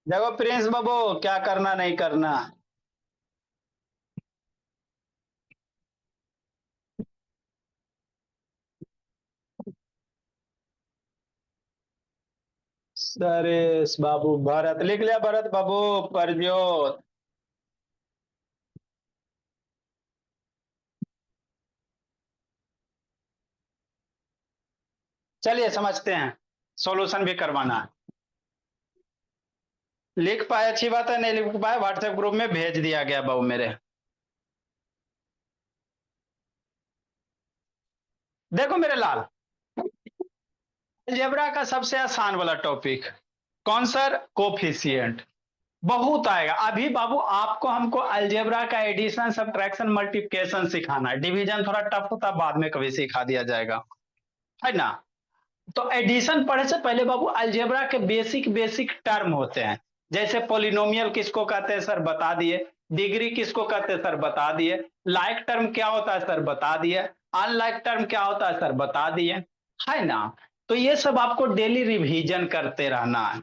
देखो प्रिंस बाबू, क्या करना नहीं करना। सरेश बाबू, भरत लिख लिया, भरत बाबू। परजोत। चलिए समझते हैं। सॉल्यूशन भी करवाना है। लिख पाए अच्छी बात है, नहीं लिख पाए व्हाट्सएप ग्रुप में भेज दिया गया बाबू मेरे। देखो मेरे लाल, अलजेब्रा का सबसे आसान वाला टॉपिक कौन सर? कोफिशिएंट। बहुत आएगा अभी बाबू, आपको हमको अलजेब्रा का एडिशन सब्ट्रैक्शन मल्टीप्लिकेशन सिखाना है। डिवीजन थोड़ा टफ होता है, बाद में कभी सिखा दिया जाएगा, है ना। तो एडिशन पढ़े से पहले बाबू अलजेब्रा के बेसिक बेसिक टर्म होते हैं। जैसे पोलिनोमियल किसको कहते हैं सर, बता दिए। डिग्री किसको कहते हैं सर, बता दिए। लाइक टर्म क्या होता है सर, बता दिए। अनलाइक टर्म क्या होता है सर, बता दिए, है ना। तो ये सब आपको डेली रिवीजन करते रहना है,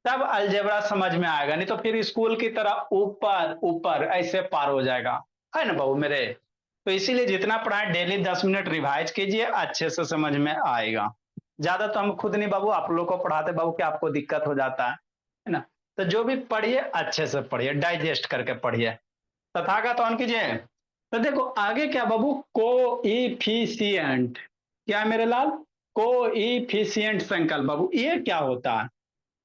तब अलजेब्रा समझ में आएगा। नहीं तो फिर स्कूल की तरह ऊपर ऊपर ऐसे पार हो जाएगा, है ना बाबू मेरे। तो इसीलिए जितना पढ़ाए डेली 10 मिनट रिवाइज कीजिए, अच्छे से समझ में आएगा। ज्यादा तो हम खुद नहीं बाबू, आप लोग को पढ़ाते बाबू कि आपको दिक्कत हो जाता है ना। तो जो भी पढ़िए अच्छे से पढ़िए, डाइजेस्ट करके पढ़िए। तथागत ऑन कीजिए। तो देखो आगे क्या बाबू, कोइफिशिएंट। क्या मेरे लाल? कोइफिशिएंट संकल्प बाबू, ये क्या होता है?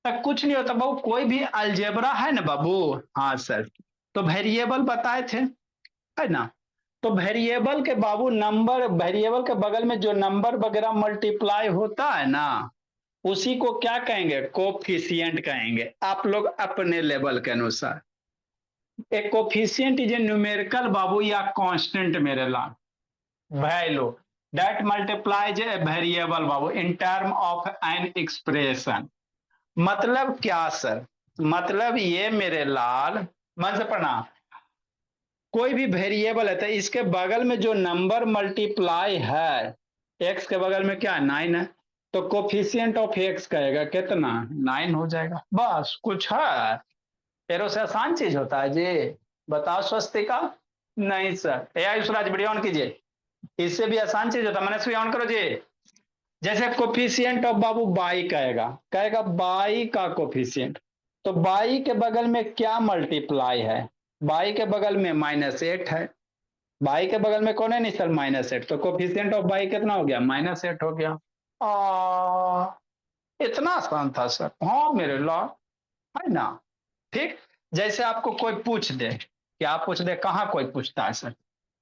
तो कुछ नहीं होता बाबू, कोई भी अलजेब्रा है ना बाबू। हाँ सर। तो वेरिएबल बताए थे, है ना। तो वेरिएबल के बाबू नंबर, वेरिएबल के बगल में जो नंबर वगैरह मल्टीप्लाई होता है ना, उसी को क्या कहेंगे? कोफिशिएंट कहेंगे, आप लोग अपने लेवल के अनुसार। एक कोफिशिएंट इज ए न्यूमेरिकल बाबू या कांस्टेंट मेरे लाल value that multiplies a variable बाबू in term of an expression. मतलब क्या सर? मतलब ये मेरे लाल, मन से पढ़ना। कोई भी वेरिएबल है तो इसके बगल में जो नंबर मल्टीप्लाई है, एक्स के बगल में क्या 9 है, तो कोफिशिएंट ऑफ एक्स कहेगा कितना? 9 हो जाएगा। बस कुछ है? एरो से आसान चीज होता है जी? बताओ स्वस्तिका। नहीं सर। ए आयुषराज वीडियो ऑन कीजिए। इससे भी आसान चीज होता है, मैंने ऑन करो जी। जैसे कोफिशिएंट ऑफ बाबू बाई कहेगा, कहेगा बाई का कोफिशिएंट। तो बाई के बगल में क्या मल्टीप्लाई है? बाई के बगल में -8 है। बाई के बगल में कौन है? नहीं सर, -8। तो कोफिशिएंट ऑफ बाई कितना हो गया? -8 हो गया। आ, इतना आसान था सर। हाँ मेरे लॉ, है ना। ठीक। जैसे आपको कोई पूछ दे, क्या पूछ दे, कहाँ कोई पूछता है सर।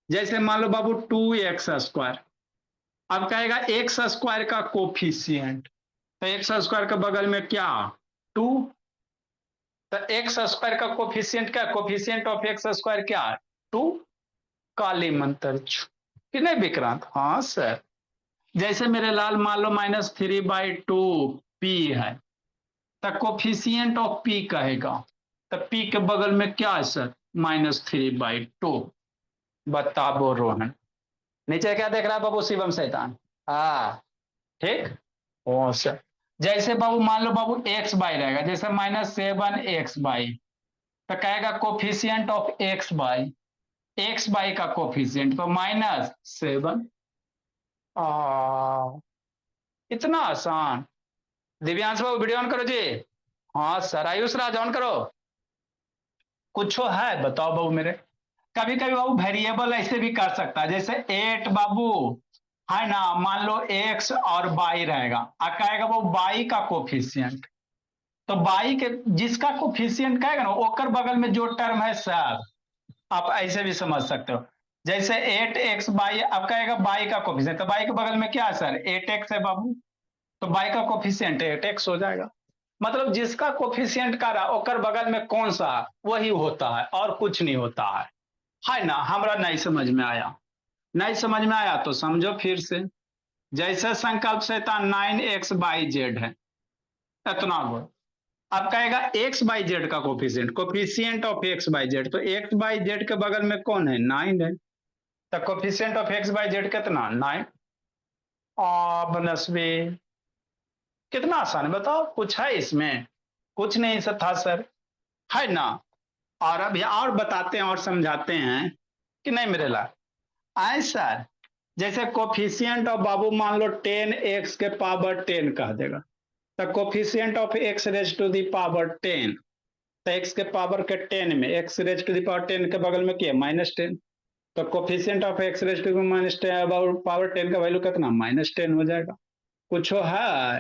जैसे मान लो बाबू 2x²। अब कहेगा एक्स स्क्वायर का कोफिशिएंट। तो एक्स स्क्वायर के बगल में क्या? 2। तो एक्स स्क्वायर का कोफिशिएंट क्या? कोफिशिएंट ऑफ एक्स स्क्वायर क्या? 2। काली मंत्र कि नहीं विक्रांत? हाँ सर। जैसे मेरे लाल मान लो -3/2 पी है, तो कोफिशिएंट ऑफ पी कहेगा। तो पी के बगल में क्या है सर? -3/2। बताबो रोहन। नीचे क्या देख रहा है बाबू शिवम शैतान? हाँ। ठीक। ओ सर। जैसे बाबू मान लो बाबू एक्स बाई रहेगा, जैसे -7x/, तो कहेगा कोफिशिएंट ऑफ एक्स बाई का कोफिशिएंट तो -7। इतना आसान। दिव्यांश बाबू वीडियो ऑन करो जी। हाँ सर। आयुष राज ऑन करो। कुछ है बताओ बाबू मेरे। कभी कभी बाबू वेरिएबल ऐसे भी कर सकता है, जैसे 8 बाबू, है ना। मान लो एक्स और बाई रहेगा, कहेगा वो बाई का कोफिशिएंट। तो बाई के जिसका कोफिशिएंट कहेगा ना, ओकर बगल में जो टर्म है सर, आप ऐसे भी समझ सकते हो। जैसे 8x/, अब कहेगा बाई का कोफिशिएंट, तो बाई के बगल में क्या है सर? 8x है बाबू। तो बाई का कोफिशिएंट 8x हो जाएगा। मतलब जिसका कोफिशिएंट का रहा, ओकर बगल में कौन सा वही होता है, और कुछ नहीं होता है ना। हमरा नहीं समझ में आया? नहीं समझ में आया तो समझो फिर से। जैसे संकल्प से 9x/z है, इतना गुण। अब कहेगा x/z का कोफिशिएंट, कोफिशिएंट ऑफ x/z, तो x/z के बगल में कौन है? 9 है। तो कोफिशिएंट ऑफ x/z कितना? 9। बनस्वी। कितना आसान है बताओ, कुछ है इसमें? कुछ नहीं सर था सर। है ना। और अभी और बताते हैं और समझाते हैं कि नहीं मेरे लाल। आए सर, जैसे कोफिशिएंट ऑफ बाबू मान लो 10x के पावर 10 कह देगा, तो coefficient of x raise to the power 10, तो x के पावर के 10 में x raise to the power 10 के बगल में क्या है -10, तो coefficient of x raise to -10 power 10 का वैल्यू कितना -10 हो जाएगा। कुछ है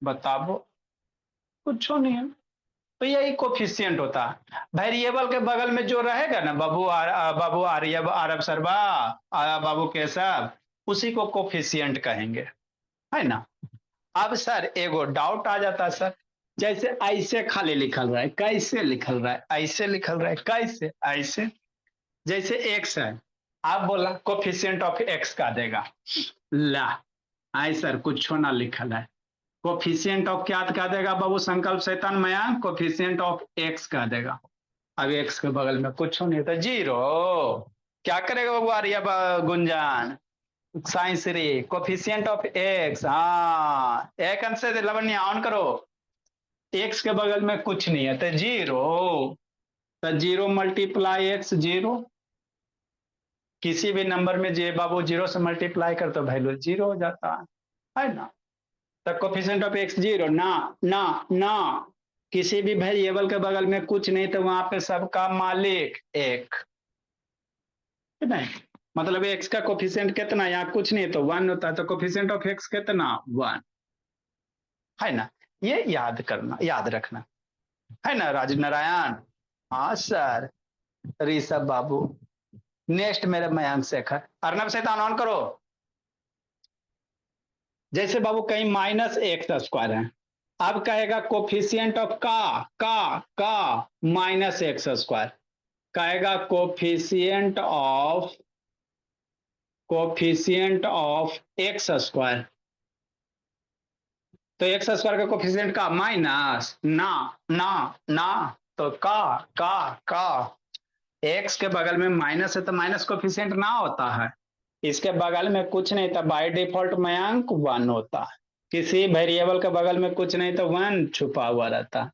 बताओ, कुछ नहीं है। तो यही कोफिशिएंट होता है। वेरिएबल के बगल में जो रहेगा ना बाबू आर्य आरब सरबा बाबू केशव, उसी को कोफिशिएंट कहेंगे, है ना। अब सर एगो डाउट आ जाता है सर, जैसे ऐसे खाली लिखल रहा है, कैसे लिखल रहा है, ऐसे लिखल रहा है, कैसे ऐसे, जैसे एक्स है, आप बोला कोफिशिएंट ऑफ एक्स का देगा, ला आई सर कुछ ना लिखल है। कोफिशिएंट ऑफ क्या कह देगा बाबू संकल्प शैतान मयांक, कोफिशिएंट ऑफ एक्स कह देगा। अब एक्स के बगल में कुछ नहीं था, जीरो। क्या करेगा बाबू आर्य गुंजान, साइंस रे कोफिशिएंट ऑफ एक्स, हाँ एक अंश से लवण्य ऑन करो, एक्स के बगल में कुछ नहीं है तो जीरो, तो जीरो मल्टीप्लाई एक्स जीरो, किसी भी नंबर में जे बाबू जीरो से मल्टीप्लाई कर तो वैल्यू जीरो हो जाता है ना। तो कोफिशिएंट ऑफ एक्स जीरो, ना ना ना, किसी भी वेरिएबल के बगल में कुछ नहीं तो वहां पे सबका मालिक एक, नहीं मतलब एक्स का कोफिशिएंट कितना, यहाँ कुछ नहीं तो 1 होता है, तो कोफिशिएंट ऑफ एक्स कितना 1, है ना। ये याद करना, याद रखना, है ना राज नारायण। हाँ सर, ऋषभ बाबू, नेक्स्ट मेरे मयांक शेखर, अर्नब शैतान ऑन करो। जैसे बाबू कहीं -x² है, अब कहेगा कोफिशिएंट ऑफ का -x², कहेगा कोफिशिएंट ऑफ x², तो x² का कोफिशिएंट का माइनस, ना ना ना, तो का x के बगल में माइनस है तो माइनस कोफिशिएंट ना होता है, इसके बगल में कुछ नहीं था बाय डिफॉल्ट मयांक 1 होता है, किसी वेरिएबल के बगल में कुछ नहीं तो 1 छुपा हुआ रहता।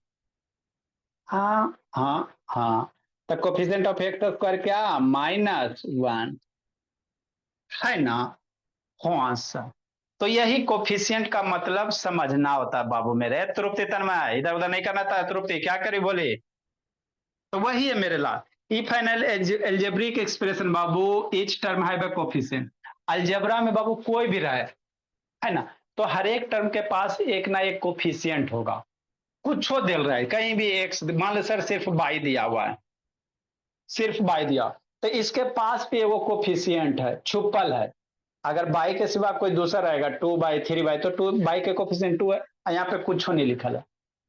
हाँ हाँ हाँ, तो कोफिशिएंट ऑफ x² क्या -1, है ना। हाँ सर, तो यही कोफिशिएंट का मतलब समझना होता है बाबू मेरे। तृप्ति तन्मय इधर उधर नहीं करना था, तृप्ति क्या करी बोली, तो वही है मेरे लाल। इफ एन एल्जेब्रिक एक्सप्रेशन बाबू each term have a coefficient, algebra में बाबू कोई भी रहे, है ना, तो हर एक टर्म के पास एक ना एक कोफिशिएंट होगा, कुछ हो दिल रहा है कहीं भी एक्स, मान लो सर सिर्फ बाई दिया हुआ है, सिर्फ बाई दिया, तो इसके पास भी वो कोफिशिएंट है, छुपल है। अगर बाई के सिवा कोई दूसरा रहेगा 2/3 तो 2 बाई के कोफिशिएंट 2 है, यहाँ पे कुछ नहीं लिखा है,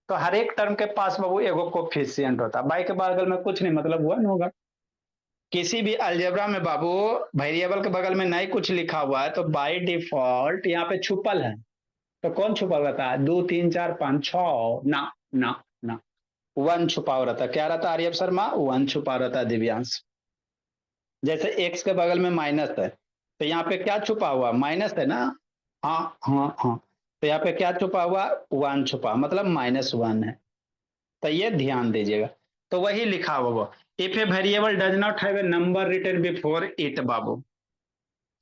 तो हर एक टर्म के पास बाबू एगो कोफिशिएंट होता है, बाई के बगल में कुछ नहीं मतलब 1 होगा। किसी भी अलजेब्रा में बाबू वेरिएबल के बगल में नहीं कुछ लिखा हुआ है तो बाय डिफॉल्ट यहाँ पे छुपल है, तो कौन छुपा रहता है 2 3 4 5 6, ना ना ना, 1 छुपा हुआ रहता है, क्या रहता है आर्यभ शर्मा 1 छुपा रहता है दिव्यांश। जैसे एक्स के बगल में माइनस है तो यहाँ पे क्या छुपा हुआ माइनस है ना, हाँ हाँ हाँ, तो यहाँ पे क्या छुपा हुआ 1 छुपा मतलब -1 है, तो ये ध्यान दीजिएगा। तो वही लिखा हुआ, if a variable does not have a number written before it बाबू,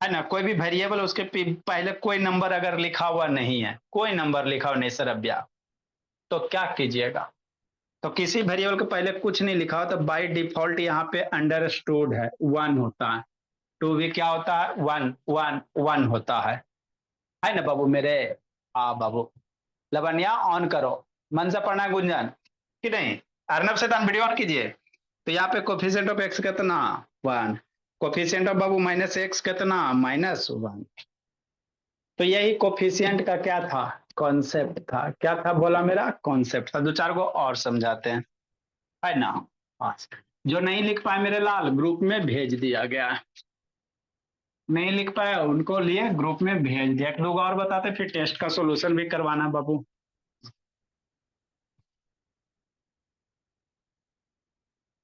है ना, कोई भी वेरिएबल उसके पहले कोई नंबर अगर लिखा हुआ नहीं है, कोई नंबर लिखा हुआ नहीं सर अभ्या, तो क्या कीजिएगा, तो किसी वेरिएबल के पहले कुछ नहीं लिखा हो तो बाय डिफॉल्ट यहाँ पे अंडरस्टूड है 1 होता है, टू भी क्या होता है 1 1 1 होता है ना बाबू मेरे। हाँ बाबू, लवनिया ऑन करो, मन से पढ़ना गुंजन कि नहीं, अर्नब से वीडियो ऑन कीजिए। तो यहाँ पे कोफिशिएंट ऑफ एक्स कितना 1, कोफिशिएंट ऑफ बाबू -x कितना -1, तो यही कोफिशिएंट का क्या था कॉन्सेप्ट था, क्या था बोला मेरा कॉन्सेप्ट था, दो चार को और समझाते हैं, है ना। हाँ, जो नहीं लिख पाए मेरे लाल ग्रुप में भेज दिया गया है, नहीं लिख पाए उनको लिए ग्रुप में भेज दिया, एक लोग और बताते फिर टेस्ट का सॉल्यूशन भी करवाना बाबू,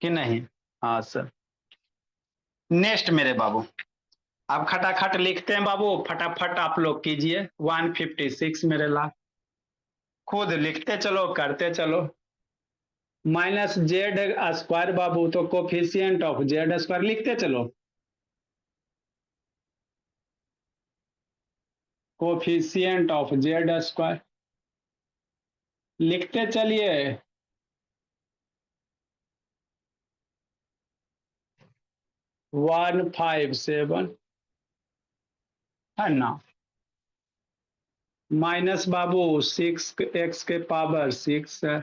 कि नहीं। हाँ सर, नेक्स्ट मेरे बाबू, अब खटाखट लिखते हैं बाबू, फटाफट आप लोग कीजिए 156 मेरे लाल, खुद लिखते चलो करते चलो। माइनस जेड स्क्वायर बाबू, तो कोफिशियंट ऑफ जेड स्क्वायर लिखते चलो। कोफिशियंट ऑफ जेड स्क्वायर लिखते चलिए। 157 है ना, माइनस बाबू 6x के पावर 6 है,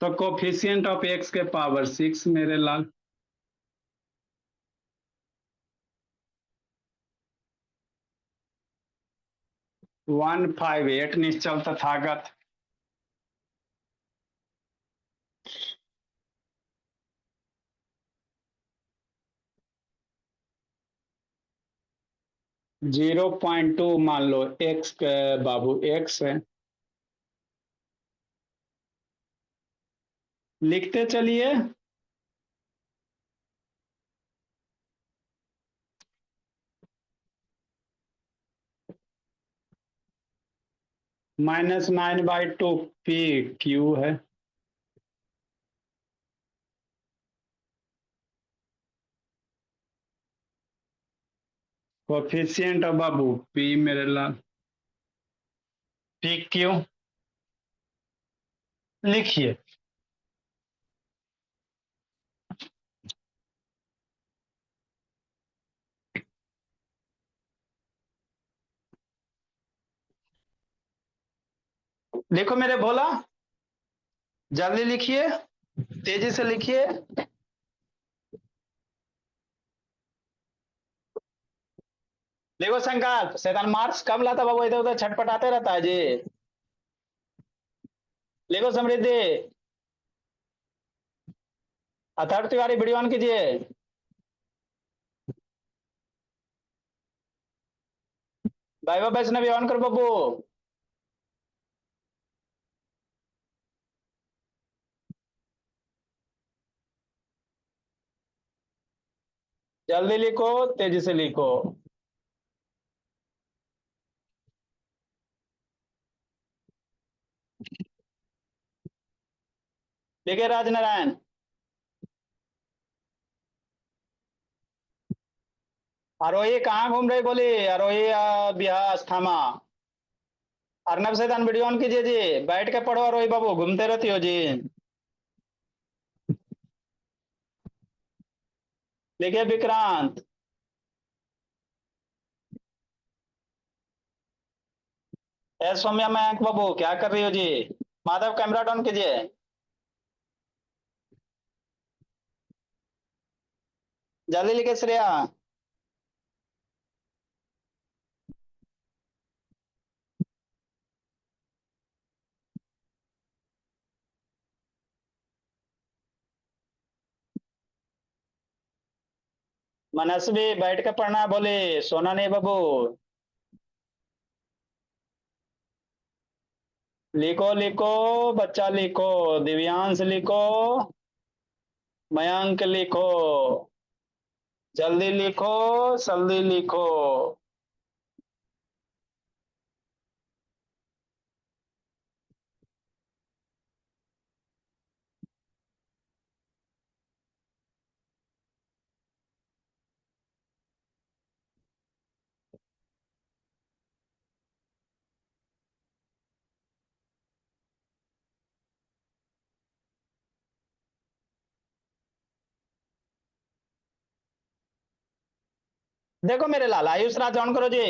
तो कोफिशियंट ऑफ x के पावर 6 मेरे लाल। 158 निश्चल तथागत। 0.2 मान लो x बाबू x है, लिखते चलिए। -9/2 पी क्यू है, कोफिशियंट ऑफ बाबू पी मेरे लाल, पी क्यू लिखिए। देखो मेरे भोला, जल्दी लिखिए, तेजी से लिखिए। देखो शंकर, शैतान मार्क्स कब लाता बाबू, इधर उधर छटपटाते रहता है जी। देखो समृद्धि, अथर्व तिवारी वीडियो ऑन कीजिए। वैभव वैष्णवी ऑन करो बाबू। जल्दी लिखो, तेजी से लिखो। देखिए राजनारायण, आरोही कहाँ घूम रही बोली, आरोही बिहार अस्थामा। अर्नब सैतान वीडियो ऑन कीजिए जी, बैठ के पढ़ो आरोही बाबू, घूमते रहती हो जी। देखिए विक्रांत, सौम्या मयंक बाबू क्या कर रही हो जी। माधव कैमरा ऑन कीजिए। जल्दी लिखे श्रेया। मनस्वी बैठ के पढ़ना बोले, सोना नहीं बाबू। लिखो लिखो बच्चा लिखो, दिव्यांश लिखो, मयंक लिखो, जल्दी लिखो, जल्दी लिखो। देखो मेरे लाल, आयुष राज ऑन करो जी।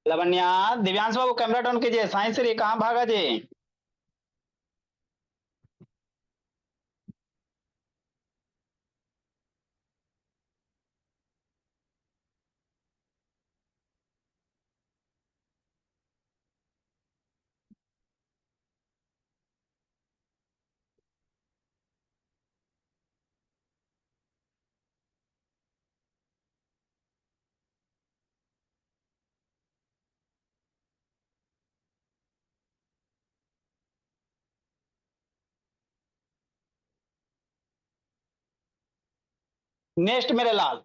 लवन्या, दिव्यांश बाबू कैमरा ऑन कीजिए। साइंस श्री कहाँ भागा जी। नेक्स्ट मेरे लाल,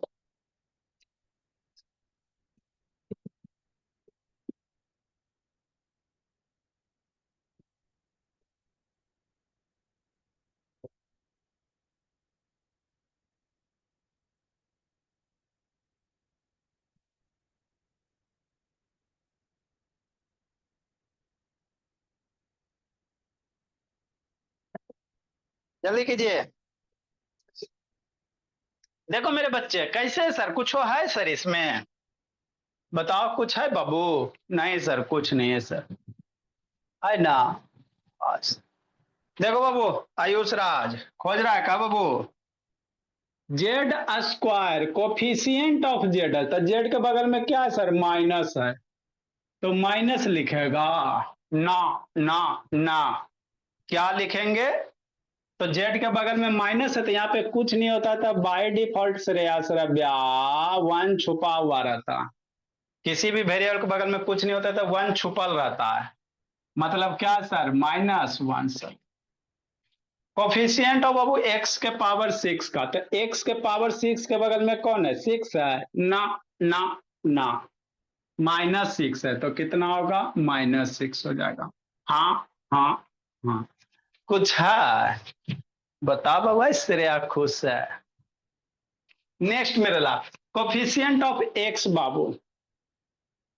जल्दी कीजिए। देखो मेरे बच्चे कैसे है सर, कुछ है सर इसमें? बताओ कुछ है बाबू? नहीं सर, कुछ नहीं है सर, है ना? आज देखो बाबू, आयुष राज खोज रहा है क्या बाबू? Z square coefficient of Z है, तो जेड के बगल में क्या है सर? माइनस है, तो माइनस लिखेगा। ना ना ना, क्या लिखेंगे? तो जेड के बगल में माइनस है, तो यहाँ पे कुछ नहीं होता था बाय डिफॉल्ट। श्रेयस रव्या वन छुपा हुआ रहता, किसी भी वेरिएबल के बगल में कुछ नहीं होता था, वन छुपल रहता है। मतलब क्या sir? -1 sir. Coefficient of Babu x के पावर 6 का, तो एक्स के पावर 6 के बगल में कौन है? 6 है ना? ना ना, -6 है, तो कितना होगा? -6 हो जाएगा। हाँ हाँ हाँ, कुछ है? बता बाबा, श्रेया खुश है। नेक्स्ट मेरे ला, कोफिशिएंट ऑफ एक्स बाबू,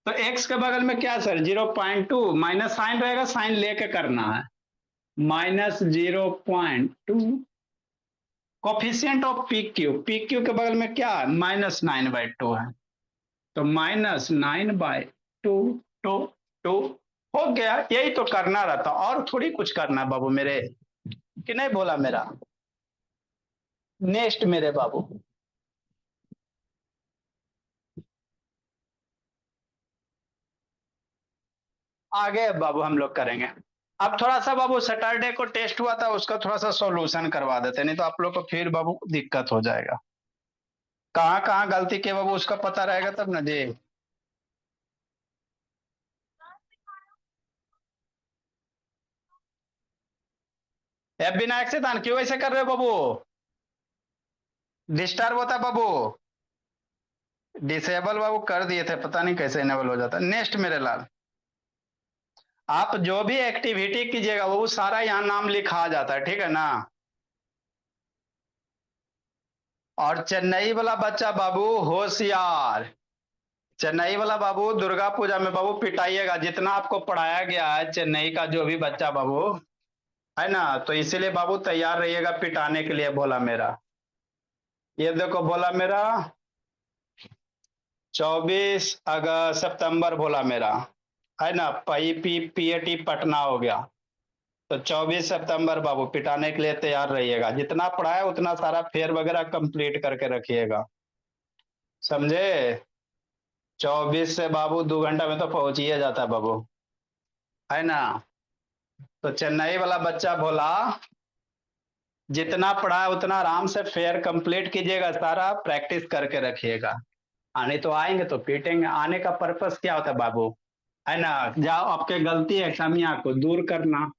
तो एक्स के बगल में क्या सर? 0.2, माइनस साइन रहेगा, साइन लेके करना है। -0.2, coefficient of P Q, P Q के बगल में क्या है? -9/2 है, तो -9/2, टू टू हो गया। यही तो करना रहता, और थोड़ी कुछ करना बाबू मेरे, कि नहीं बोला मेरा? नेक्स्ट मेरे बाबू, आगे बाबू हम लोग करेंगे। अब थोड़ा सा बाबू सैटरडे को टेस्ट हुआ था, उसका थोड़ा सा सॉल्यूशन करवा देते, नहीं तो आप लोग को फिर बाबू दिक्कत हो जाएगा। कहाँ कहाँ गलती के बाबू उसका पता रहेगा तब ना जी। ए विनायक से दान क्यों ऐसे कर रहे हो बाबू? डिस्टर्ब होता है बाबू। डिसेबल बाबू कर दिए थे, पता नहीं कैसे इनेबल हो जाता। नेक्स्ट मेरे लाल, आप जो भी एक्टिविटी कीजिएगा वो सारा यहाँ नाम लिखा जाता है, ठीक है ना? और चेन्नई वाला बच्चा बाबू होशियार, चेन्नई वाला बाबू दुर्गा पूजा में बाबू पिटाइएगा, जितना आपको पढ़ाया गया है चेन्नई का जो भी बच्चा बाबू, है ना? तो इसीलिए बाबू तैयार रहिएगा पिटाने के लिए, बोला मेरा। ये देखो बोला मेरा, 24 सितंबर बोला मेरा, है ना? PPAT पटना हो गया, तो 24 सितंबर बाबू पिटाने के लिए तैयार रहिएगा। जितना पढ़ाया उतना सारा फेयर वगैरह कंप्लीट करके रखिएगा, समझे? 24 से बाबू 2 घंटा में तो पहुंच ही जाता है बाबू, है ना? तो चेन्नई वाला बच्चा बोला, जितना पढ़ा है उतना आराम से फेयर कंप्लीट कीजिएगा, सारा प्रैक्टिस करके रखिएगा। आने तो आएंगे तो पीटेंगे, आने का पर्पस क्या होता है बाबू? है ना? जाओ आपके गलती है खामियां को दूर करना।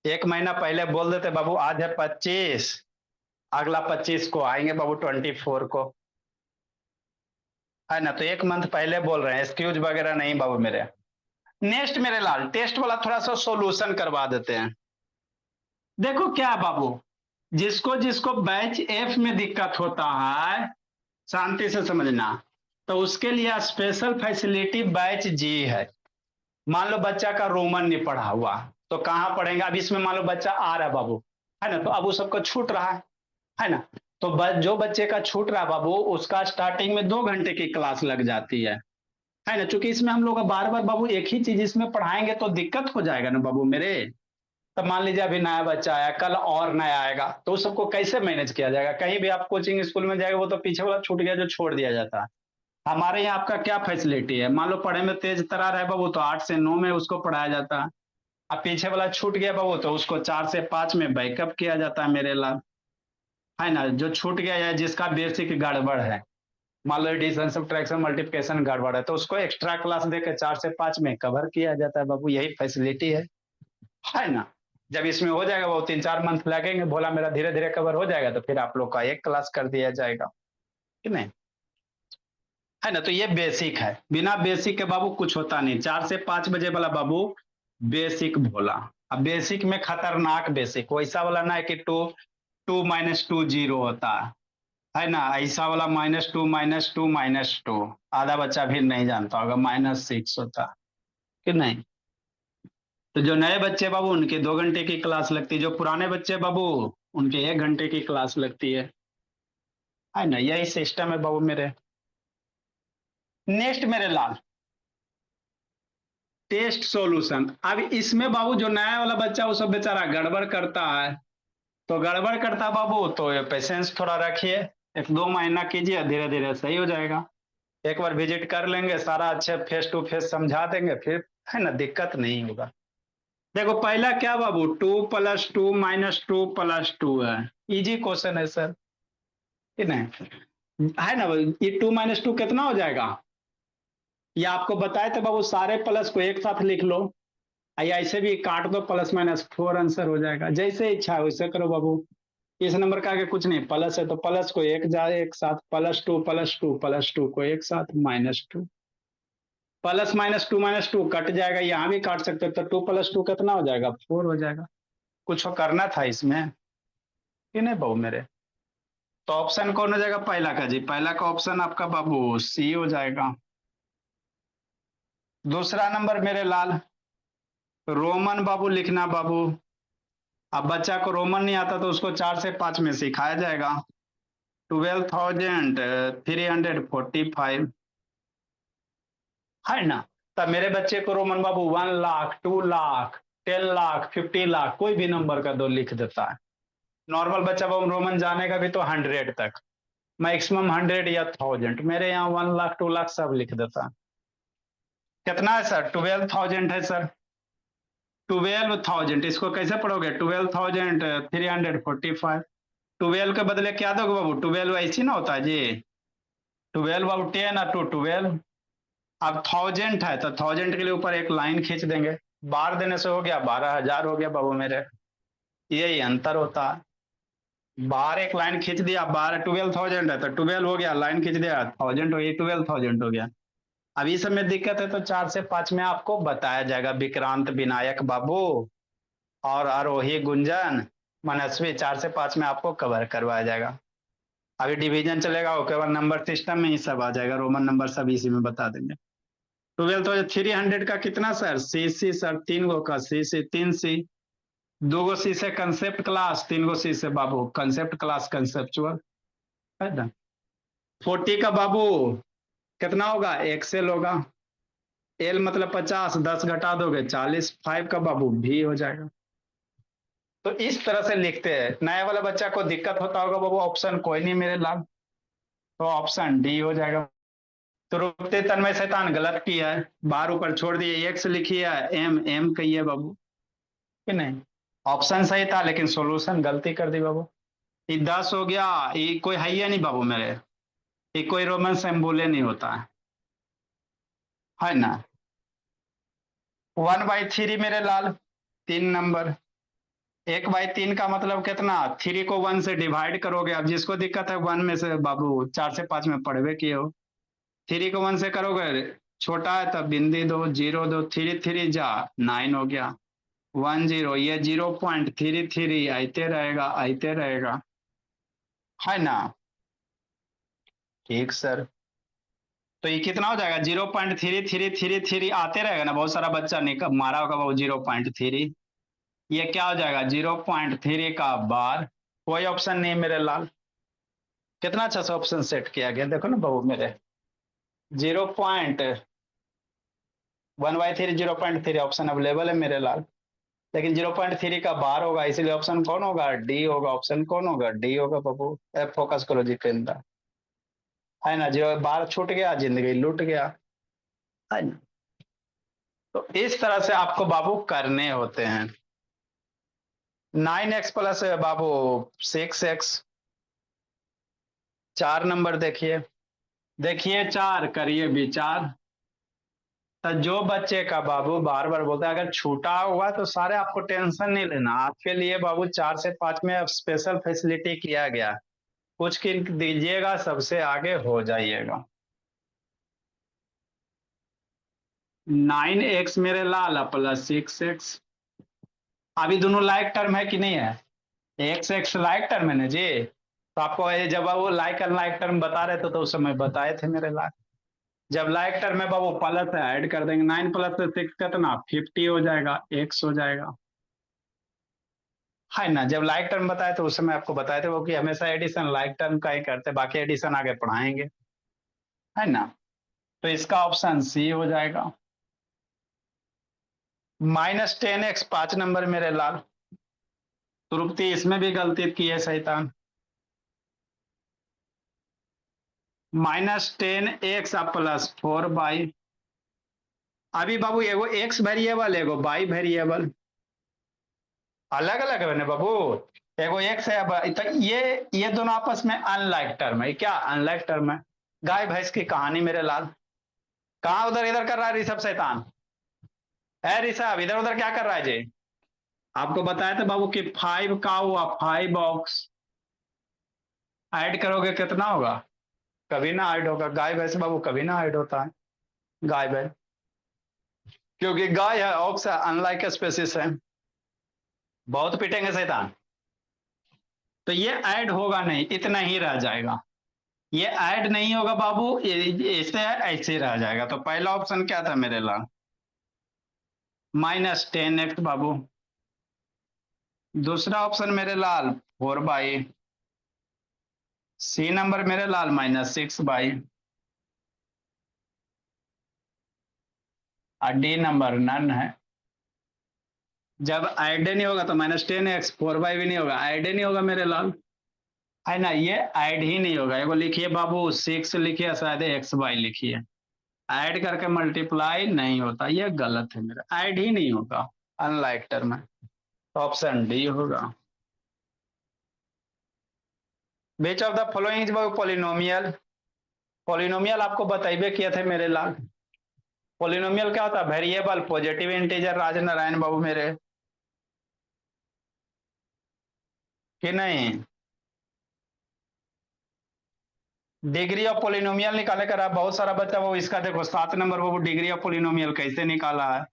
1 महीना पहले बोल देते बाबू आज है 25, अगला 25 को आएंगे बाबू, 24 को, है ना? तो 1 मंथ पहले बोल रहे हैं, एक्सक्यूज वगैरह नहीं बाबू मेरे। नेक्स्ट मेरे लाल, टेस्ट वाला थोड़ा सा सोल्यूशन करवा देते हैं। देखो क्या है बाबू, जिसको जिसको बैच एफ में दिक्कत होता है, शांति से समझना, तो उसके लिए स्पेशल फैसिलिटी बैच जी है। मान लो बच्चा का रोमन नहीं पढ़ा हुआ, तो कहाँ पढ़ेंगे? अब इसमें मान लो बच्चा आ रहा है बाबू, है ना? तो अब वो सबको छूट रहा है ना? तो जो बच्चे का छूट रहा है बाबू, उसका स्टार्टिंग में 2 घंटे की क्लास लग जाती है ना? चूंकि इसमें हम लोग बार बार बाबू एक ही चीज इसमें पढ़ाएंगे तो दिक्कत हो जाएगा ना बाबू मेरे। तब मान लीजिए अभी नया बच्चा आया, कल और नया आएगा, तो उस सबको कैसे मैनेज किया जाएगा? कहीं भी आप कोचिंग स्कूल में जाएगा, वो तो पीछे वाला छूट गया जो छोड़ दिया जाता है। हमारे यहाँ आपका क्या फैसिलिटी है? मान लो पढ़े में तेज तरार है बाबू, तो 8 से 9 में उसको पढ़ाया जाता है। अब पीछे वाला छूट गया बाबू, तो उसको 4 से 5 में बैकअप किया जाता है मेरे लाल, है ना? जो छूट गया है, जिसका बेसिक गड़बड़ है, मान लो एडिशन सब्ट्रैक्शन मल्टीप्लिकेशन गड़बड़ है, तो उसको एक्स्ट्रा क्लास देकर 4 से 5 में कवर किया जाता है बाबू, यही फैसिलिटी है ना? जब इसमें हो जाएगा वो 3-4 मंथ लगेंगे, बोला मेरा धीरे धीरे कवर हो जाएगा, तो फिर आप लोग का एक क्लास कर दिया जाएगा, कि नहीं? है ना? तो ये बेसिक है, बिना बेसिक के बाबू कुछ होता नहीं। 4 से 5 बजे वाला बाबू बेसिक बोला। अब बेसिक में खतरनाक बेसिक, वैसा वाला ना है कि 2 2 - 2 जीरो होता है ना? ऐसा वाला -2 - 2 - 2, आधा बच्चा भी नहीं जानता होगा, -6 होता, कि नहीं? तो जो नए बच्चे बाबू उनके 2 घंटे की क्लास लगती है, जो पुराने बच्चे बाबू उनके 1 घंटे की क्लास लगती है ना। यही सिस्टम है बाबू मेरे। नेक्स्ट मेरे लाल, टेस्ट सॉल्यूशन। अब इसमें बाबू जो नया वाला बच्चा वो सब बेचारा गड़बड़ करता है, तो गड़बड़ करता बाबू तो पेशेंस थोड़ा रखिए, 1-2 महीना कीजिए, धीरे धीरे सही हो जाएगा। एक बार विजिट कर लेंगे, सारा अच्छे फेस टू फेस समझा देंगे, फिर है ना दिक्कत नहीं होगा। देखो पहला क्या बाबू, 2+2 - 2 - 2 है, इजी क्वेश्चन है सर, कि नहीं है ना। ये 2 - 2 कितना हो जाएगा, ये आपको बताए थे बाबू, सारे प्लस को एक साथ लिख लो, या ऐसे भी काट दो, +-4 आंसर हो जाएगा, जैसे इच्छा है वैसे करो बाबू। इस नंबर का आगे कुछ नहीं, प्लस है तो प्लस को एक जाए एक साथ, +2+2+2 को एक साथ -2, +-2 कट जाएगा, यहाँ भी काट सकते हो, तो 2+2 कितना हो जाएगा, 4 हो जाएगा। कुछ करना था इसमें कि नहीं बाबू मेरे। तो ऑप्शन कौन हो जाएगा पहला का जी, पहला का ऑप्शन आपका बाबू सी हो जाएगा। दूसरा नंबर मेरे लाल, रोमन बाबू लिखना बाबू। अब बच्चा को रोमन नहीं आता तो उसको 4 से 5 में सिखाया जाएगा। 12,345 है ना। तब मेरे बच्चे को रोमन बाबू 1 लाख, 2 लाख, 10 लाख, 50 लाख, कोई भी नंबर का दो लिख देता है। नॉर्मल बच्चा बाबू रोमन जानेगा भी तो 100 तक, मैक्सिमम 100 या 1000, मेरे यहाँ 1 लाख 2 लाख सब लिख देता है। कितना है सर, 12,000 है सर, 12,000, इसको कैसे पढ़ोगे, 12,345। 12 के बदले क्या दोगे बाबू, 12 ऐसी ना होता है जी, 12 बाबू 10 और 2 12। अब 1000 है तो 1000 के लिए ऊपर एक लाइन खींच देंगे, बार देने से हो गया 12,000 हो गया बाबू मेरे, यही अंतर होता है। बार एक लाइन खींच दिया, 12,000 है तो 12 हो गया, लाइन खींच दिया 1000 हो गया, 12,000 हो गया। अब इस समय दिक्कत है तो 4 से 5 में आपको बताया जाएगा, विक्रांत विनायक बाबू और आरोही गुंजन मनस्वी, 4 से 5 में आपको कवर करवाया जाएगा। अभी डिवीजन चलेगा वो केवल नंबर सिस्टम में ही सब आ जाएगा, रोमन नंबर सब इसी में बता देंगे। 12,300 का कितना सर, सी सर, 3 गो का सी, 3 सी, 2 गो सी से कंसेप्ट क्लास, 3 गो सी से बाबू कंसेप्ट क्लास कंसेप्चुअल, है ना। 40 का बाबू कितना होगा, एक्सेल होगा, एल मतलब 50, 10 घटा दोगे 40, 5 का बाबू भी हो जाएगा। तो इस तरह से लिखते हैं। नया वाला बच्चा को दिक्कत होता होगा बाबू, ऑप्शन कोई नहीं मेरे लाल, तो ऑप्शन डी हो जाएगा। तो रुकते तन्मय शैतान गलत किया है, बार ऊपर छोड़ दिए, एक्स लिखी है, एम कही है बाबू, कि नहीं। ऑप्शन सही था लेकिन सॉल्यूशन गलती कर दी बाबू। ये 10 हो गया, ये कोई है ही नहीं बाबू मेरे, ये कोई रोमन सिंबल नहीं होता है ना। 1/3 मेरे लाल, 3 नंबर, 1/3 का मतलब कितना, 3 को 1 से डिवाइड करोगे। अब जिसको दिक्कत है 1 में से बाबू 4 से 5 में पढ़वे किए हो, 3 को 1 से करोगे, छोटा है तब बिंदी दो, 0 दो, 3 3 जा 9 हो गया, 1 0, ये 0.33 आते रहेगा, है ना। ठीक सर, तो ये कितना हो जाएगा, 0.3333 आते रहेगा ना, बहुत सारा बच्चा निकल मारा होगा बाबू 0.3, ये क्या हो जाएगा 0.3 का बार। कोई ऑप्शन नहीं मेरे लाल, कितना अच्छा सा ऑप्शन सेट किया गया, देखो ना बाबू मेरे, 0.1/3, 0.3 ऑप्शन अवेलेबल है मेरे लाल, लेकिन 0.3 का बार होगा, इसलिए ऑप्शन कौन होगा, डी होगा। ऑप्शन कौन होगा, डी होगा बाबू। फोकस करो जी के अंदर, है ना, जो बार छूट गया जिंदगी लूट गया, है ना। तो इस तरह से आपको बाबू करने होते हैं। 9x प्लस बाबू 6x, 4 नंबर देखिए, देखिए 4 करिए विचार। तो जो बच्चे का बाबू बार बार बोलता है, अगर छूटा हुआ तो सारे आपको टेंशन नहीं लेना, आपके लिए बाबू 4 से 5 में स्पेशल फैसिलिटी किया गया, कुछ दीजिएगा सबसे आगे हो जाइएगा। 9x मेरे लाल प्लस 6x, अभी दोनों लाइक टर्म है कि नहीं है, एक्स एक्स लाइक टर्म है ना जी। तो आपको जब वो लाइक अनलाइक टर्म बता रहे थे तो उस समय बताए थे मेरे लाइक, जब लाइक टर्म में बाबू प्लस ऐड कर देंगे, 9 प्लस 6 कितना 50 हो जाएगा, x हो जाएगा, है ना। जब लाइक टर्म बताए तो उस समय आपको बताए थे वो कि हमेशा एडिशन लाइक टर्म का ही करते, बाकी एडिशन आगे पढ़ाएंगे, है ना। तो इसका ऑप्शन सी हो जाएगा। -10x 5 नंबर मेरे लाल। तुरुप्ती इसमें भी गलती की है शैतान। -10x plus 4y। अभी बाबू एगो x वेरिएबल एगो y वेरिएबल अलग अलग है ना बाबू। एगो x है तो ये दोनों आपस में अनलाइक टर्म है। क्या अनलाइक टर्म है? गाय भैंस की कहानी मेरे लाल। कहाँ उधर इधर कर रहा है ऋषभ शैतान? है ऋषभ इधर उधर क्या कर रहा है जी? आपको बताया था बाबू कि 5 का हुआ 5 ऐड करोगे कितना होगा? कभी ना ऐड होगा। गाय भैंस बाबू कभी ना ऐड होता है, गाय भैंस, क्योंकि गाय है, ऑक्स है, अनलाइक स्पेसिस है। बहुत पिटेंगे शैतान। तो ये ऐड होगा नहीं, इतना ही रह जाएगा। ये ऐड नहीं होगा बाबू, ऐसे ऐसे रह जाएगा। तो पहला ऑप्शन क्या था मेरे लाल? -10x बाबू। दूसरा ऑप्शन मेरे लाल 4 बाई। सी नंबर मेरे लाल -6 बाई। और डी नंबर नन है। जब ऐड नहीं होगा तो -10x 4 बाई भी नहीं होगा, ऐड ही नहीं होगा मेरे लाल, है ना। ये ऐड ही नहीं होगा। एगो लिखिए बाबू 6 लिखिए, शायद x/y लिखिए। ऐड करके मल्टीप्लाई नहीं होता, ये गलत है मेरा, ऐड ही नहीं होगा अनलाइक टर्म है। ऑप्शन डी होगा। Which of the following is polynomial? Polynomial आपको बताइबे किए थे मेरे लाल। पॉलिनोमियल क्या होता है? Variable positive integer Raj Narayan बाबू मेरे, कि नहीं? डिग्री ऑफ पोलिनोमियल निकाले कर आप बहुत सारा बच्चा वो इसका देखो 7 नंबर वो डिग्री ऑफ पोलिनोमियल कैसे निकाला है।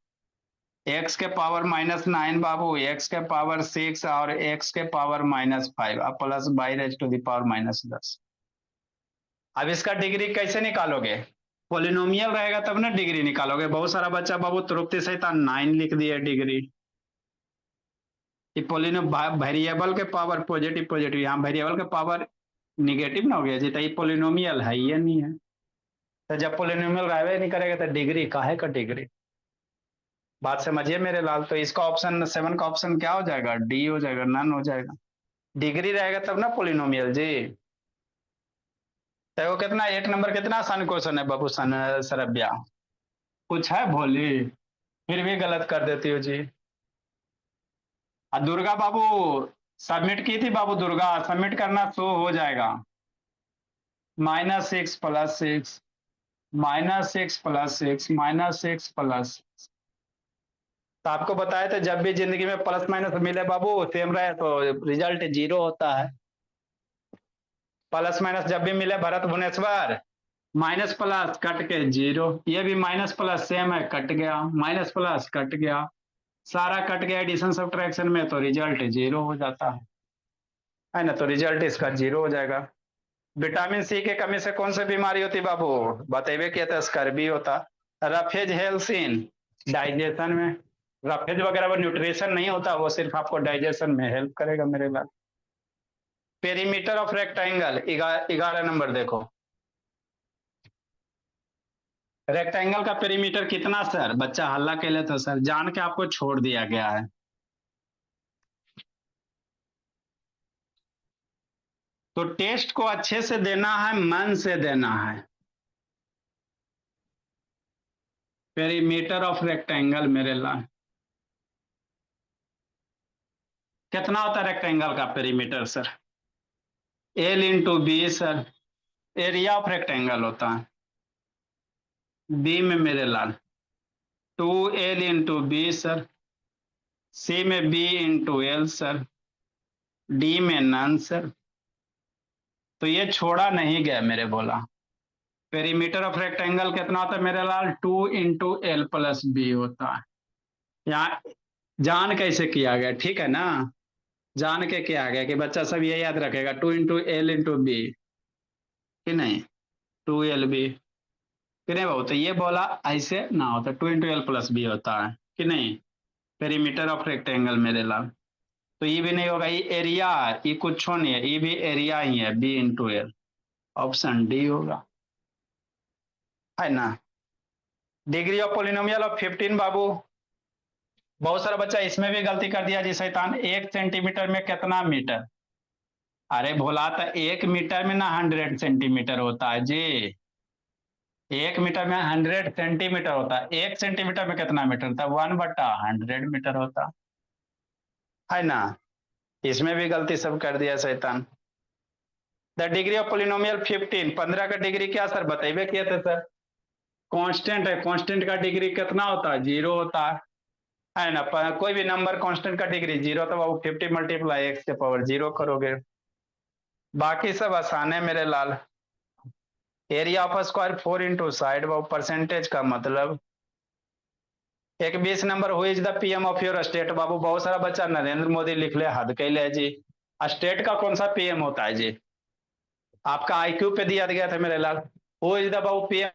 एक्स के पावर -9 बाबू, एक्स के पावर 6 और एक्स के पावर -5 अब plus by raise to the power -10। अब इसका डिग्री कैसे निकालोगे? पोलिनोमियल रहेगा तब ना डिग्री निकालोगे। बहुत सारा बच्चा बाबू तृप्ति सहित 9 लिख दिए डिग्री। ये पोलिनो वेरिएबल के पावर पॉजिटिव पॉजिटिव, यहाँ वेरिएबल के पावर निगेटिव ना हो गया जी, तो ये पोलिनोमियल है, ये नहीं है। तो जब पोलिनोमियल रहबे नहीं करेगा तो डिग्री काहे का डिग्री? बात समझिए मेरे लाल। तो इसका ऑप्शन 7 का ऑप्शन क्या हो जाएगा? डी हो जाएगा, नन हो जाएगा। डिग्री रहेगा तब ना पोलिनोमियल जी। तो कितना 1 नंबर कितना आसान क्वेश्चन है बाबू सरब्या? कुछ है भोली, फिर भी गलत कर देती हो जी। दुर्गा बाबू सबमिट की थी बाबू, दुर्गा सबमिट करना शो हो जाएगा। -6 + 6 -6 + 6 -6 प्लस। तो आपको बताया था जब भी जिंदगी में प्लस माइनस मिले बाबू सेम रहे तो रिजल्ट 0 होता है। प्लस माइनस जब भी मिले Bharat Bhubaneswar, minus plus cut के 0, ये भी माइनस प्लस सेम है, कट गया, माइनस प्लस कट गया, सारा कट गया एडिशन सब्ट्रैक्शन में, तो रिजल्ट 0 हो जाता है ना। तो रिजल्ट इसका 0 हो जाएगा। विटामिन सी के कमी से कौन सी बीमारी होती बाबू? बतेबे किया था, स्कर्वी होता। रफेज हेल्थ इन डाइजेशन में, रफेज वगैरह वो न्यूट्रिशन नहीं होता, वो सिर्फ आपको डाइजेशन में हेल्प करेगा मेरे लाल। पेरीमीटर ऑफ रेक्टेंगल 11 नंबर देखो। रेक्टेंगल का पेरीमीटर कितना सर? बच्चा हल्ला के लिए तो सर जान के आपको छोड़ दिया गया है। तो टेस्ट को अच्छे से देना है, मन से देना है। पेरीमीटर ऑफ रेक्टेंगल मेरे लाल कितना होता है? रेक्टेंगल का perimeter sir L/B sir, area of rectangle होता है। बी में मेरे लाल 2L/B सर, सी में B/L सर, डी में नन सर। तो ये छोड़ा नहीं गया मेरे बोला। पेरीमीटर ऑफ रेक्टेंगल कितना होता है मेरे लाल? 2 × L + B होता है। यहाँ जान कैसे किया गया, ठीक है ना। जान के किया गया कि बच्चा सब ये याद रखेगा 2 × L/B, कि नहीं? 2LB। कि नहीं बाबू? तो ये बोला ऐसे ना होता, 2 × L+B होता है कि नहीं, पेरीमीटर ऑफ रेक्टेंगल मेरे लाल। तो ये भी नहीं होगा, ये एरिया, ये कुछ नहीं है, ये भी एरिया ही है, B × L। ऑप्शन डी होगा, है ना। डिग्री ऑफ पोलिनोमियल ऑफ 15 बाबू, बहुत सारा बच्चा इसमें भी गलती कर दिया जी शैतान, 1 सेंटीमीटर में कितना मीटर? अरे भोला, तो 1 मीटर में ना 100 सेंटीमीटर होता है जी, 1 मीटर में 100 सेंटीमीटर होता है, 1 सेंटीमीटर में कितना मीटर होता है? 1/100 मीटर होता है ना। इसमें भी गलती सब कर दिया शैतान। द डिग्री ऑफ पोलिनोमियल 15 का डिग्री क्या सर बताइए किए थे सर? कांस्टेंट है, कांस्टेंट का डिग्री कितना होता है? 0 होता है ना। कोई भी नंबर कांस्टेंट का डिग्री 0, तो वो 50 × x⁻0 करोगे। बाकी सब आसान है मेरे लाल। एरिया ऑफ स्क्वायर 4 × साइड, वो परसेंटेज का मतलब। एक 20 नंबर, who is the PM of your state बाबू, बहुत सारा बच्चा नरेंद्र मोदी लिख ले, हद कैले जी। स्टेट का कौन सा पीएम होता है जी? आपका आईक्यू पे दिया गया था मेरे लाल। हु इज द बाबू पीएम?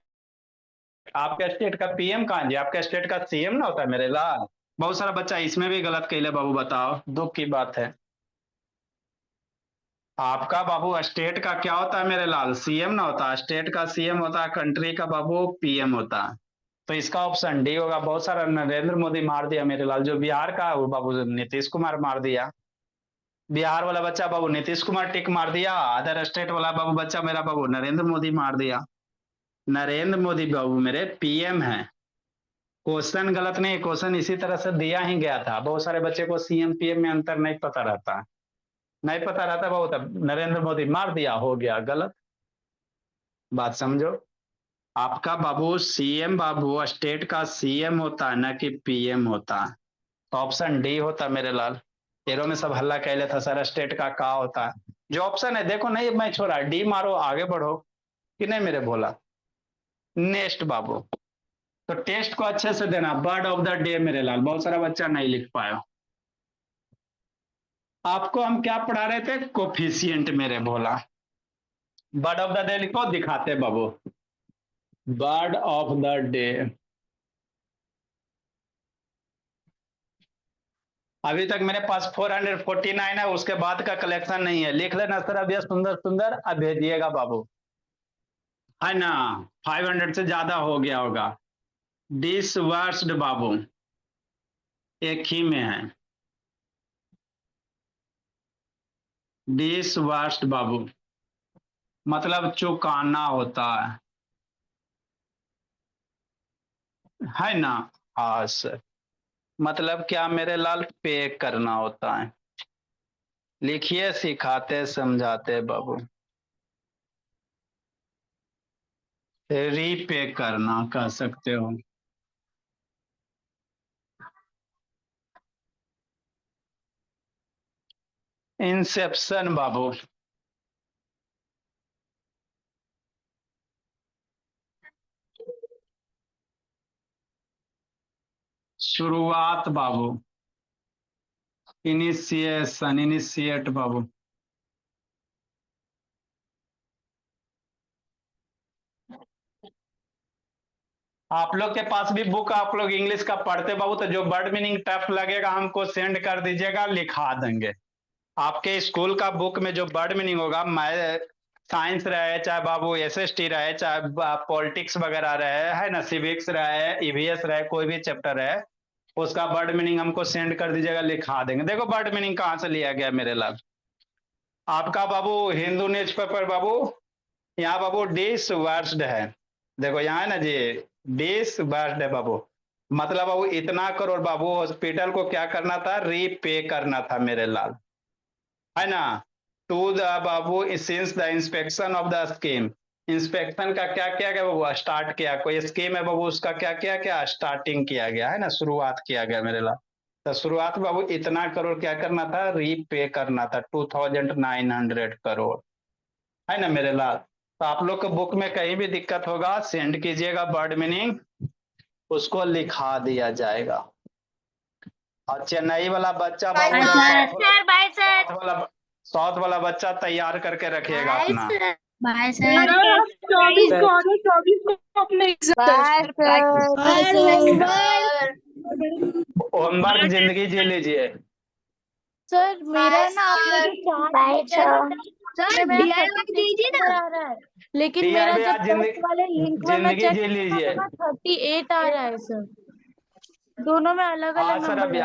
आपके स्टेट का पीएम कहाँ जी? आपके स्टेट का सीएम ना होता है मेरे लाल। बहुत सारा बच्चा इसमें भी गलत कैले बाबू, बताओ, दुख की बात है। आपका बाबू स्टेट का क्या होता है मेरे लाल? सीएम ना होता, स्टेट का सीएम होता है, कंट्री का बाबू पीएम होता है। तो इसका ऑप्शन डी होगा। बहुत सारा नरेंद्र मोदी मार दिया मेरे लाल, जो बिहार का वो बाबू नीतीश कुमार मार दिया। बिहार वाला बच्चा बाबू नीतीश कुमार टिक मार दिया, अदर स्टेट वाला बाबू बच्चा मेरा बाबू नरेंद्र मोदी मार दिया। नरेंद्र मोदी बाबू मेरे पीएम हैं। क्वेश्चन गलत नहीं, क्वेश्चन इसी तरह से दिया ही गया था। बहुत सारे बच्चे को सीएम पीएम में अंतर नहीं पता रहता, नहीं पता रहता बाबू, तब नरेंद्र मोदी मार दिया, हो गया गलत। बात समझो। आपका बाबू सीएम बाबू स्टेट का सीएम होता है, ना कि पीएम होता है। तो ऑप्शन डी होता मेरे लाल। एरो में सब हल्ला कह लेता सर स्टेट का होता है। जो ऑप्शन है देखो, नहीं मैं छोड़ा, डी मारो आगे बढ़ो, कि नहीं मेरे भोला। नेक्स्ट बाबू, तो टेस्ट को अच्छे से देना। बर्ड ऑफ द डे मेरे लाल, बहुत सारा बच्चा नहीं लिख पाया। आपको हम क्या पढ़ा रहे थे? कोफिशिएंट मेरे भोला। बर्ड ऑफ द डे लिखो, दिखाते बाबू। Bird of the day. अभी तक मेरे पास 449 है, उसके बाद का कलेक्शन नहीं है। लिख लेना सर, अब यह सुंदर सुंदर अब भेजिएगा बाबू, है ना। 500 से ज्यादा हो गया होगा। डिस वर्स्ड बाबू एक ही में है। डिस वर्स्ड बाबू मतलब चुकाना होता है ना। हाँ सर, मतलब क्या मेरे लाल? पे करना होता है। लिखिए, सिखाते समझाते बाबू। रीपे करना कह सकते हो। इंसेप्शन बाबू, शुरुआत बाबू। इनिशिएशन, इनिशिएट बाबू। आप लोग के पास भी बुक, आप लोग इंग्लिश का पढ़ते बाबू, तो जो वर्ड मीनिंग टफ लगेगा हमको सेंड कर दीजिएगा, लिखा देंगे। आपके स्कूल का बुक में जो वर्ड मीनिंग होगा, मैं साइंस रहे चाहे बाबू एसएसटी रहे, चाहे पॉलिटिक्स वगैरह रहे, है ना, सिविक्स रहे, ईवीएस रहे, कोई भी चैप्टर है, उसका वर्ड मीनिंग हमको सेंड कर दीजिएगा, लिखा देंगे। देखो वर्ड मीनिंग कहाँ से लिया गया मेरे लाल। आपका बाबू हिंदू न्यूज़पेपर बाबू, यहाँ बाबू डिस वर्स्ड है। देखो यहाँ है ना जी, डिस वर्स्ड है बाबू। मतलब बाबू इतना करोड़ बाबू, हॉस्पिटल को क्या करना था? रीपे करना था मेरे लाल, है ना। टू द बाबू since the inspection of the scheme, inspection का क्या किया गया बाबू? स्टार्ट किया। कोई स्कीम है बाबू, उसका क्या किया गया? स्टार्टिंग किया गया, है ना, शुरुआत किया गया मेरे लाल। तो शुरुआत बाबू इतना करोड़ क्या करना था? रीपे करना था, 2900 करोड़, है ना मेरे लाल। तो आप लोग के बुक में कहीं भी दिक्कत होगा, सेंड कीजिएगा, वर्ड मीनिंग उसको लिखा दिया जाएगा। और चेन्नई वाला बच्चा बाय बाबू, सर। Bye sir. साउथ वाला बच्चा तैयार करके रखिएगा अपना। Bye sir. यार आप 24 को आ जाओ, 24 को अपने एग्जाम। होमवर्क जिंदगी जी लीजिए। सर मेरा ना आपने जो चार्ट सर मेरा DIY 36 दीजिए नंबर ना। आ रहा है, लेकिन मेरा टीआरबी जब आज टेस्ट वाले लिंक में मैं जिंदगी चेक जी करता हूँ लीजिए। तो 38 आ रहा है सर। दोनों में अलग हाँ अलग सर, नंबर अब है।